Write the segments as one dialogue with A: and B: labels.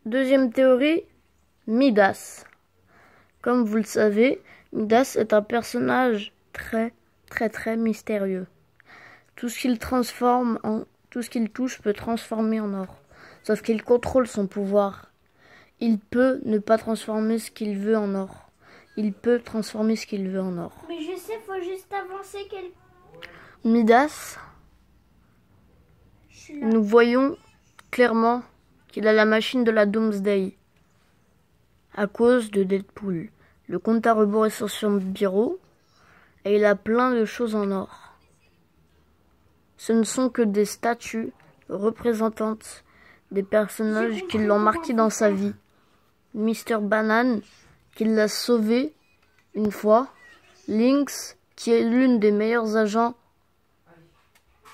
A: Deuxième théorie, Midas. Comme vous le savez, Midas est un personnage très mystérieux. Tout ce qu'il transforme tout ce qu'il touche peut transformer en or. Sauf qu'il contrôle son pouvoir. Il peut ne pas transformer ce qu'il veut en or. Il peut transformer ce qu'il veut en or.
B: Mais je sais, faut juste avancer
A: Midas, nous voyons clairement qu'il a la machine de la Doomsday. À cause de Deadpool. Le compte à rebours est sur son bureau. Et il a plein de choses en or. Ce ne sont que des statues représentantes des personnages qui l'ont marqué dans sa vie. Mr. Banane, qui l'a sauvé une fois. Lynx, qui est l'une des meilleures agents,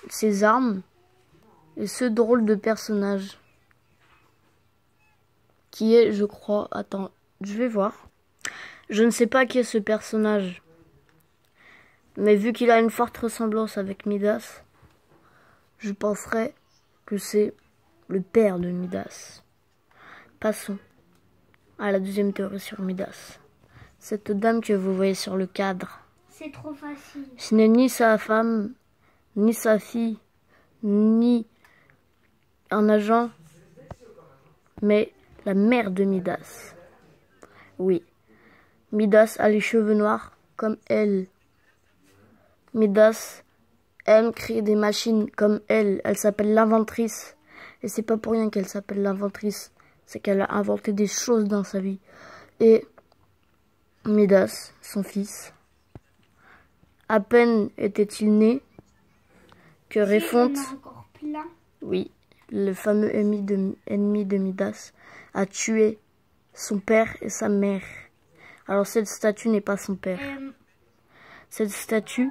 A: ses armes. Et ce drôle de personnage. Qui est, je crois... Attends, je vais voir. Je ne sais pas qui est ce personnage. Mais vu qu'il a une forte ressemblance avec Midas, je penserais que c'est le père de Midas. Passons à la deuxième théorie sur Midas. Cette dame que vous voyez sur le cadre.
B: C'est trop facile.
A: Ce n'est ni sa femme, ni sa fille, ni un agent, mais la mère de Midas. Oui, Midas a les cheveux noirs comme elle. Midas aime créer des machines comme elle. Elle s'appelle l'inventrice. Et c'est pas pour rien qu'elle s'appelle l'inventrice. C'est qu'elle a inventé des choses dans sa vie. Et Midas, son fils, à peine était-il né que Réfonte, oui, le fameux ennemi de Midas, a tué son père et sa mère. Alors cette statue n'est pas son père. Cette statue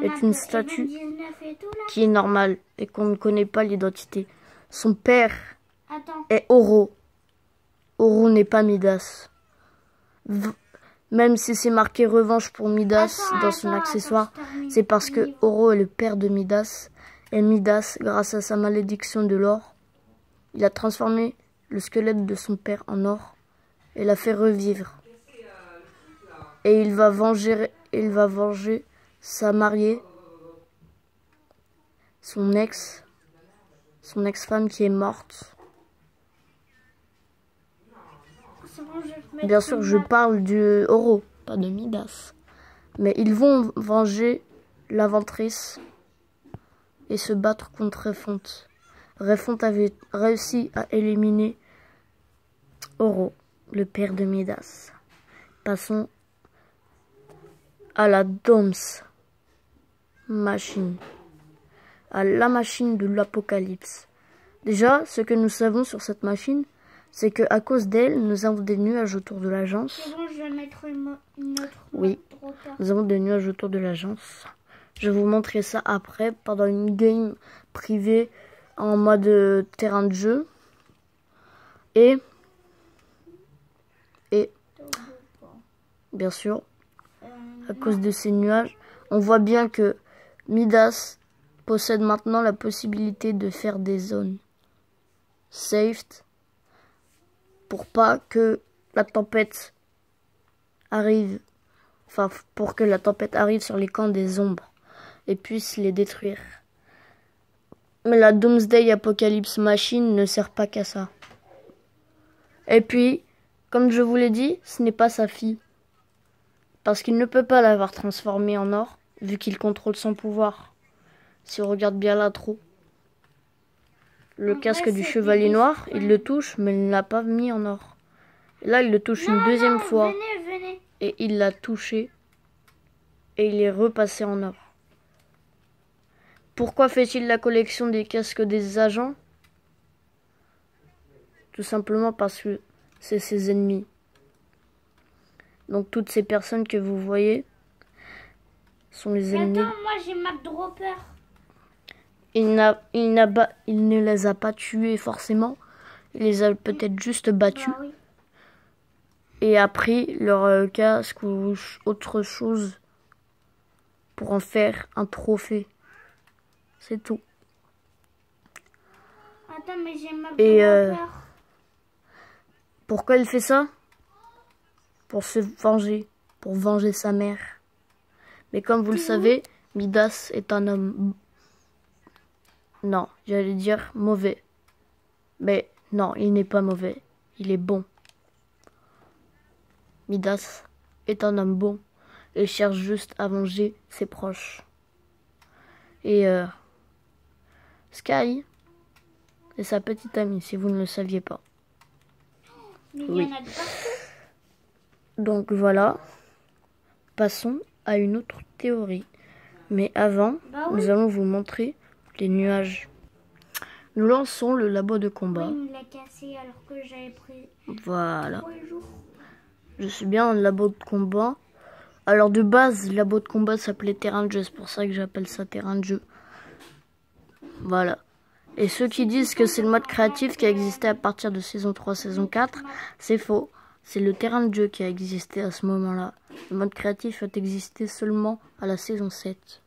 A: est une statue qui est normale et qu'on ne connaît pas l'identité. Son père est Oro. Oro n'est pas Midas. Même si c'est marqué revanche pour Midas dans son accessoire, c'est parce que Oro est le père de Midas. Et Midas, grâce à sa malédiction de l'or, il a transformé le squelette de son père en or et l'a fait revivre. Et il va venger sa mariée, son ex-femme qui est morte. Bien sûr, je parle du Oro, pas de Midas. Mais ils vont venger l'inventrice et se battre contre Réfonte. Réfonte avait réussi à éliminer Oro, le père de Midas. Passons à la Doms Machine, à la machine de l'apocalypse. Déjà, ce que nous savons sur cette machine, c'est que à cause d'elle, nous avons des nuages autour de l'agence.
B: C'est bon, je vais mettre une autre.
A: Oui, nous avons des nuages autour de l'agence. Je vais vous montrer ça après, pendant une game privée en mode terrain de jeu. Et bien sûr, à cause de ces nuages, on voit bien que Midas possède maintenant la possibilité de faire des zones safe pour pas que la tempête arrive, enfin pour que la tempête arrive sur les camps des ombres et puisse les détruire. Mais la Doomsday Apocalypse Machine ne sert pas qu'à ça. Et puis, comme je vous l'ai dit, ce n'est pas sa fille. Parce qu'il ne peut pas l'avoir transformée en or, vu qu'il contrôle son pouvoir. Si on regarde bien l'intro, le casque du chevalier noir, il le touche, mais il ne l'a pas mis en or. Et là, il le touche une deuxième fois.
B: Venez.
A: Et il l'a touché. Et il est repassé en or. Pourquoi fait-il la collection des casques des agents? Tout simplement parce que c'est ses ennemis. Donc toutes ces personnes que vous voyez sont les ennemis.
B: Attends, moi j'ai ma dropper.
A: Il ne les a pas tués forcément. Il les a peut-être juste battus.
B: Bah oui.
A: Et a pris leur casque ou autre chose pour en faire un trophée. C'est tout.
B: Attends, mais j'ai ma dropper.
A: Pourquoi il fait ça? Pour se venger, pour venger sa mère. Mais comme vous le savez, Midas est un homme... Non, j'allais dire mauvais. Mais non, il n'est pas mauvais. Il est bon. Midas est un homme bon et cherche juste à venger ses proches. Et Sky est sa petite amie, si vous ne le saviez pas.
B: Mais
A: Oui.
B: il y en a de partout.
A: Donc voilà, passons à une autre théorie. Mais avant,
B: Bah oui.
A: nous allons vous montrer les nuages. Nous lançons le labo de combat.
B: Oui, il me l'a cassé alors que j'avais pris
A: Voilà.
B: 3 jours.
A: Je suis bien en labo de combat. Alors de base, le labo de combat s'appelait terrain de jeu. C'est pour ça que j'appelle ça terrain de jeu. Voilà. Et ceux qui disent que c'est le mode créatif qui a existé à partir de saison 3, saison 4, c'est faux. C'est le terrain de jeu qui a existé à ce moment-là. Le mode créatif a existé seulement à la saison 7.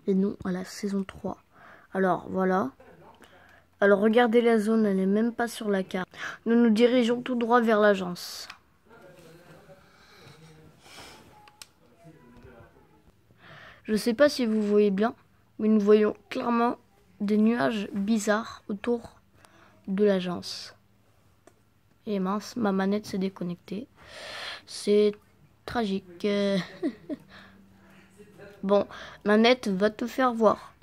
A: Et non à la saison 3. Alors voilà. Alors regardez la zone, elle n'est même pas sur la carte. Nous nous dirigeons tout droit vers l'agence. Je ne sais pas si vous voyez bien, mais nous voyons clairement des nuages bizarres autour de l'agence. Et mince, ma manette s'est déconnectée. C'est tragique. Bon, manette va te faire voir.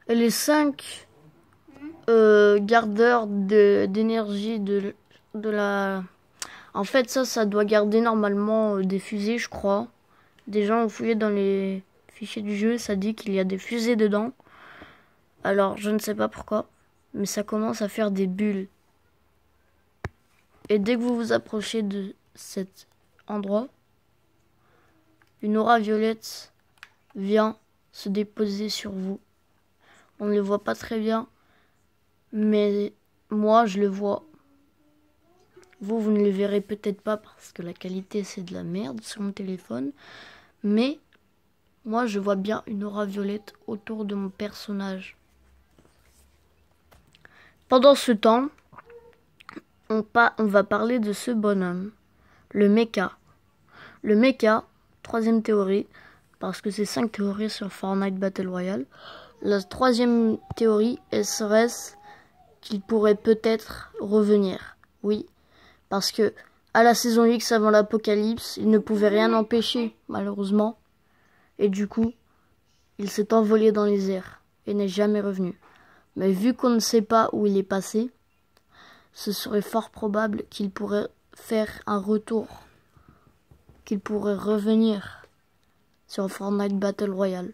A: Et les 5 gardeurs d'énergie de la... En fait, ça doit garder normalement des fusées, je crois. Des gens ont fouillé dans les fichiers du jeu, ça dit qu'il y a des fusées dedans. Alors, je ne sais pas pourquoi, mais ça commence à faire des bulles. Et dès que vous vous approchez de cet endroit, une aura violette vient se déposer sur vous. On ne le voit pas très bien, mais moi je le vois. Vous ne le verrez peut-être pas parce que la qualité c'est de la merde sur mon téléphone. Mais moi je vois bien une aura violette autour de mon personnage. Pendant ce temps, on va parler de ce bonhomme, le mecha. Le mecha, troisième théorie, parce que c'est 5 théories sur Fortnite Battle Royale. La troisième théorie serait qu'il pourrait peut-être revenir. Oui, parce que à la saison X avant l'apocalypse, il ne pouvait rien empêcher, malheureusement. Et du coup, il s'est envolé dans les airs et n'est jamais revenu. Mais vu qu'on ne sait pas où il est passé, ce serait fort probable qu'il pourrait faire un retour, qu'il pourrait revenir sur Fortnite Battle Royale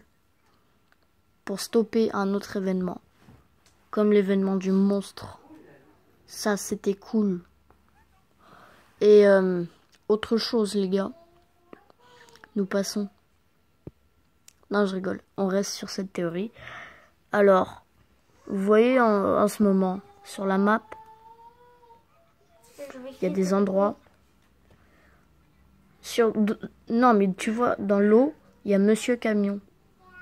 A: pour stopper un autre événement, comme l'événement du monstre. Ça, c'était cool. Et autre chose, les gars, nous passons. Non, je rigole, on reste sur cette théorie. Alors, vous voyez en ce moment, sur la map, il y a des endroits. Non, mais tu vois, dans l'eau, il y a Monsieur Camion.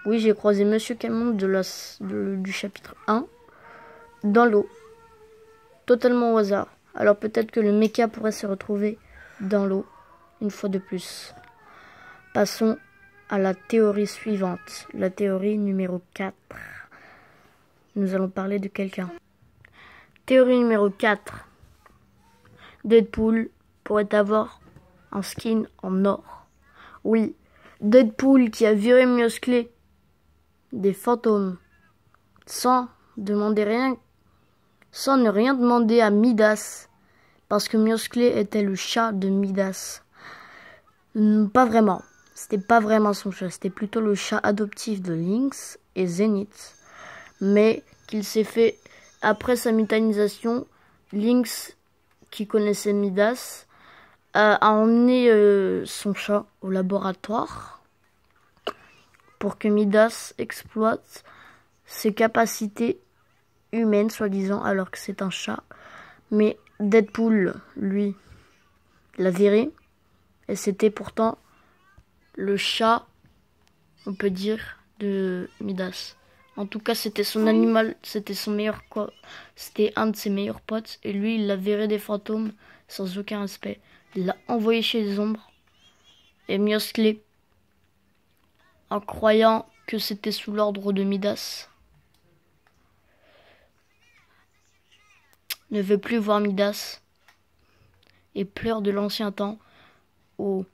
A: Oui, j'ai croisé Monsieur Camion du chapitre 1 dans l'eau. Totalement au hasard. Alors peut-être que le mecha pourrait se retrouver dans l'eau une fois de plus. Passons à la théorie suivante. La théorie numéro 4. Nous allons parler de quelqu'un. Théorie numéro 4. Deadpool pourrait avoir un skin en or. Oui, Deadpool qui a viré Musclé des fantômes sans demander rien, sans ne rien demander à Midas, parce que Musclé était le chat de Midas. Pas vraiment, c'était pas vraiment son chat, c'était plutôt le chat adoptif de Lynx et Zenith, mais qu'il s'est fait après sa méthanisation. Lynx, qui connaissait Midas, a emmené son chat au laboratoire pour que Midas exploite ses capacités humaines, soi-disant, alors que c'est un chat. Mais Deadpool, lui, l'a viré. Et c'était pourtant le chat, on peut dire, de Midas. En tout cas, c'était son animal, c'était son meilleur quoi. C'était un de ses meilleurs potes. Et lui, il l'a viré des fantômes sans aucun respect. Il l'a envoyé chez les ombres. Et Miosclé, en croyant que c'était sous l'ordre de Midas, ne veut plus voir Midas et pleure de l'ancien temps où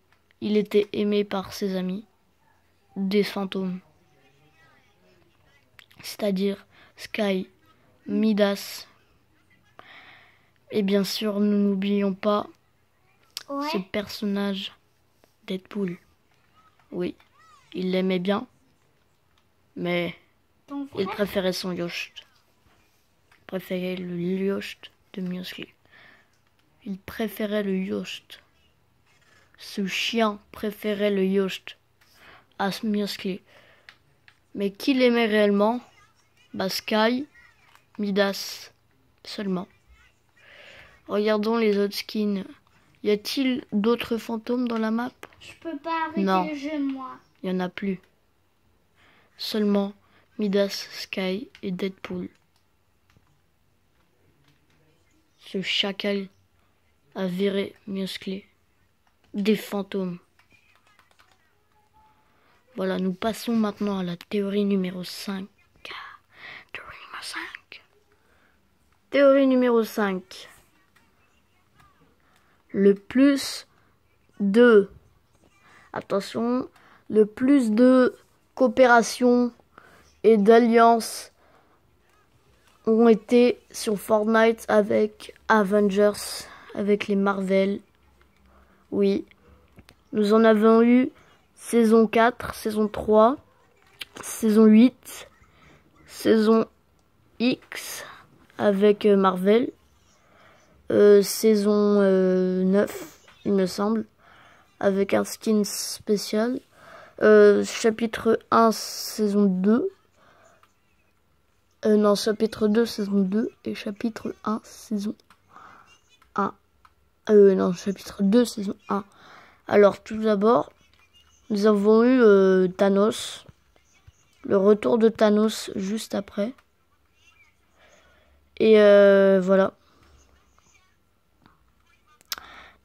A: il était aimé par ses amis, des fantômes. C'est-à-dire Sky, Midas. Et bien sûr, nous n'oublions pas ce personnage Deadpool. Oui, il l'aimait bien, mais il préférait son Yost. Il préférait le Yost de Miosclé. Il préférait le Yost. Ce chien préférait le Yost à Miosclé. Mais qui l'aimait réellement? Sky, Midas seulement. Regardons les autres skins. Y a-t-il d'autres fantômes dans la map?
B: Je peux pas arrêter
A: Non.
B: le jeu, moi.
A: Il n'y en a plus. Seulement Midas, Sky et Deadpool. Ce chacal a viré Miosclé des fantômes. Voilà, nous passons maintenant à la théorie numéro 5. Théorie numéro 5. Théorie numéro 5. Le plus de... Attention, le plus de coopération et d'alliance ont été sur Fortnite avec Avengers, avec les Marvel. Oui, nous en avons eu saison 4, saison 3, saison 8, saison X avec Marvel, saison 9, il me semble, avec un skin spécial, chapitre 1, saison 2, non, chapitre 2, saison 2, et chapitre 1, saison 1. Non, chapitre 2, saison 1. Alors, tout d'abord, nous avons eu Thanos. Le retour de Thanos juste après. Et voilà.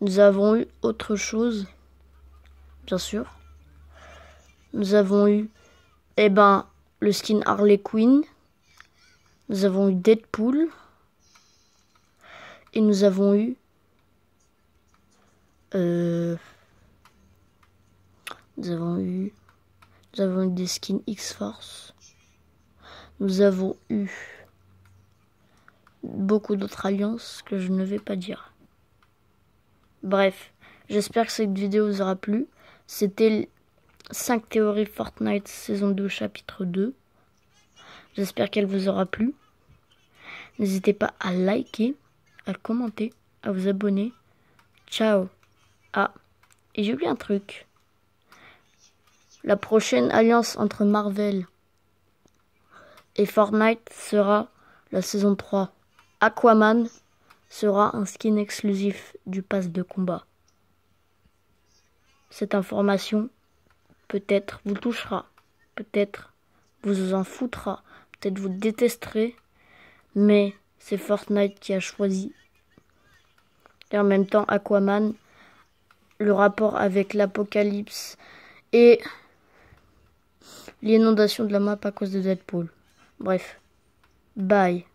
A: Nous avons eu autre chose. Bien sûr. Nous avons eu, le skin Harley Quinn. Nous avons eu Deadpool. Et nous avons eu... Nous avons eu des skins X-Force. Nous avons eu beaucoup d'autres alliances que je ne vais pas dire. Bref, j'espère que cette vidéo vous aura plu. C'était 5 théories Fortnite saison 2 chapitre 2. J'espère qu'elle vous aura plu. N'hésitez pas à liker, à commenter, à vous abonner. Ciao. Ah, et j'ai oublié un truc. La prochaine alliance entre Marvel et Fortnite sera la saison 3. Aquaman sera un skin exclusif du pass de combat. Cette information peut-être vous touchera, peut-être vous en foutra, peut-être vous détesterez, mais c'est Fortnite qui a choisi. Et en même temps, Aquaman, le rapport avec l'apocalypse et l'inondation de la map à cause de Deadpool. Bref, bye.